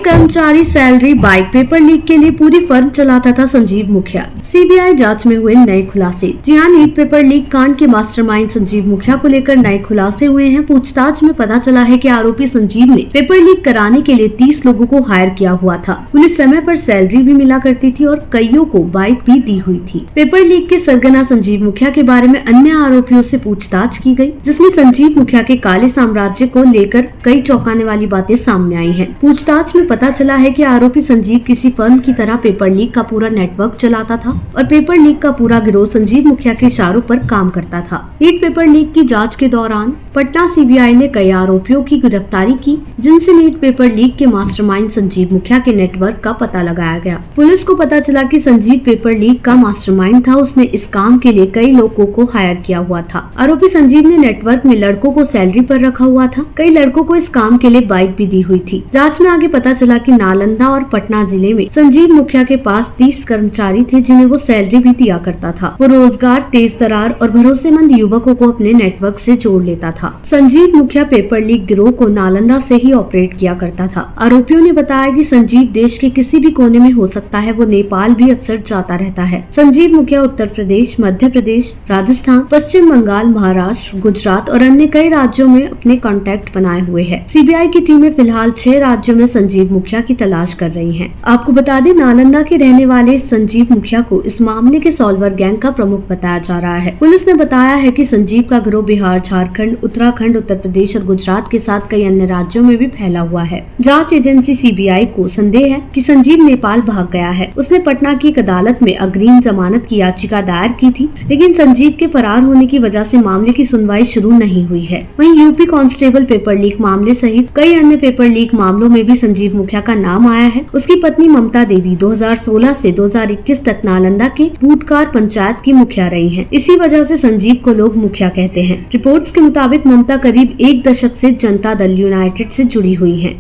कर्मचारी salary bike paper leak के लिए पूरी फर्म चलाता था संजीव मुखिया। सीबीआई जांच में हुए नए खुलासे। जी हां, नीट पेपर लीक कांड के मास्टरमाइंड संजीव मुखिया को लेकर नए खुलासे हुए हैं। पूछताछ में पता चला है कि आरोपी संजीव ने पेपर लीक कराने के लिए 30 लोगों को हायर किया हुआ था। उन्हें समय पर सैलरी भी मिला करती थी और कईयों को बाइक भी दी हुई थी। पेपर लीक के सरगना संजीव मुखिया के बारे में अन्य आरोपियों से पूछताछ की गई, जिसमें संजीव मुखिया के काले साम्राज्य को लेकर कई चौंकाने वाली बातें सामने आई हैं। पूछताछ में पता चला है कि आरोपी संजीव किसी फर्म की तरह पेपर लीक का पूरा नेटवर्क चलाता था और पेपर लीक का पूरा गिरोह संजीव मुखिया के इशारों पर काम करता था। नीट पेपर लीक की जांच के दौरान पटना सीबीआई ने कई आरोपियों की गिरफ्तारी की, जिनसे नीट पेपर लीक के मास्टरमाइंड संजीव मुखिया के नेटवर्क का पता लगाया गया। पुलिस को पता चला कि संजीव पेपर लीक का मास्टरमाइंड था। उसने इस काम के लिए कई लोगों को हायर किया हुआ था। आरोपी संजीव ने नेटवर्क में लड़कों को सैलरी पर रखा हुआ था। कई लड़कों को इस काम के लिए बाइक भी दी हुई थी। जांच में आगे पता चला कि नालंदा और पटना जिले में संजीव मुखिया के पास 30 कर्मचारी थे, जिन्हें वो सैलरी भी दिया करता था। वो रोजगार, तेज तरार और भरोसेमंद युवकों को अपने नेटवर्क से जोड़ लेता था। संजीव मुखिया पेपर लीक गिरोह को नालंदा से ही ऑपरेट किया करता था। आरोपियों ने बताया कि संजीव देश के किसी भी कोने में हो सकता है। वो नेपाल भी अक्सर जाता रहता है। संजीव मुखिया उत्तर प्रदेश, मध्य प्रदेश, राजस्थान, पश्चिम बंगाल, महाराष्ट्र, गुजरात और अन्य कई राज्यों में अपने कॉन्टैक्ट बनाए हुए है। सीबीआई की टीमें फिलहाल 6 राज्यों में संजीव मुखिया की तलाश कर रही हैं। आपको बता दें, नालंदा के रहने वाले संजीव मुखिया को इस मामले के सॉल्वर गैंग का प्रमुख बताया जा रहा है। पुलिस ने बताया है कि संजीव का गिरोह बिहार, झारखंड, उत्तराखंड, उत्तर प्रदेश और गुजरात के साथ कई अन्य राज्यों में भी फैला हुआ है। जांच एजेंसी सीबीआई को संदेह है कि संजीव नेपाल भाग गया है। उसने पटना की एक अदालत में अग्रिम जमानत की याचिका दायर की थी, लेकिन संजीव के फरार होने की वजह से मामले की सुनवाई शुरू नहीं हुई है। वहीं यूपी कांस्टेबल पेपर लीक मामले सहित कई अन्य पेपर लीक मामलों में भी संजीव मुखिया का नाम आया है। उसकी पत्नी ममता देवी 2016 से 2021 तक नालंदा के भूतकार पंचायत की मुखिया रही हैं। इसी वजह से संजीव को लोग मुखिया कहते हैं। रिपोर्ट्स के मुताबिक ममता करीब 1 दशक से जनता दल यूनाइटेड से जुड़ी हुई हैं।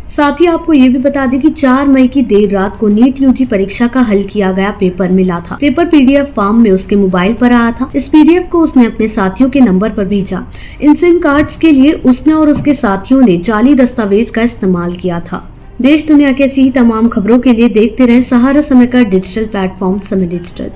साथ ही आपको ये भी बता दें कि 4 मई की देर रात को नीट यूजी परीक्षा का हल किया गया पेपर मिला था। पेपर पीडीएफ फॉर्म में उसके मोबाइल पर आया था। इस पीडीएफ को उसने अपने साथियों के नंबर पर भेजा। इन सिम कार्ड्स के लिए उसने और उसके साथियों ने जाली दस्तावेज का इस्तेमाल किया था। देश दुनिया की ऐसी ही तमाम खबरों के लिए देखते रहे सहारा समय का डिजिटल प्लेटफॉर्म समय डिजिटल।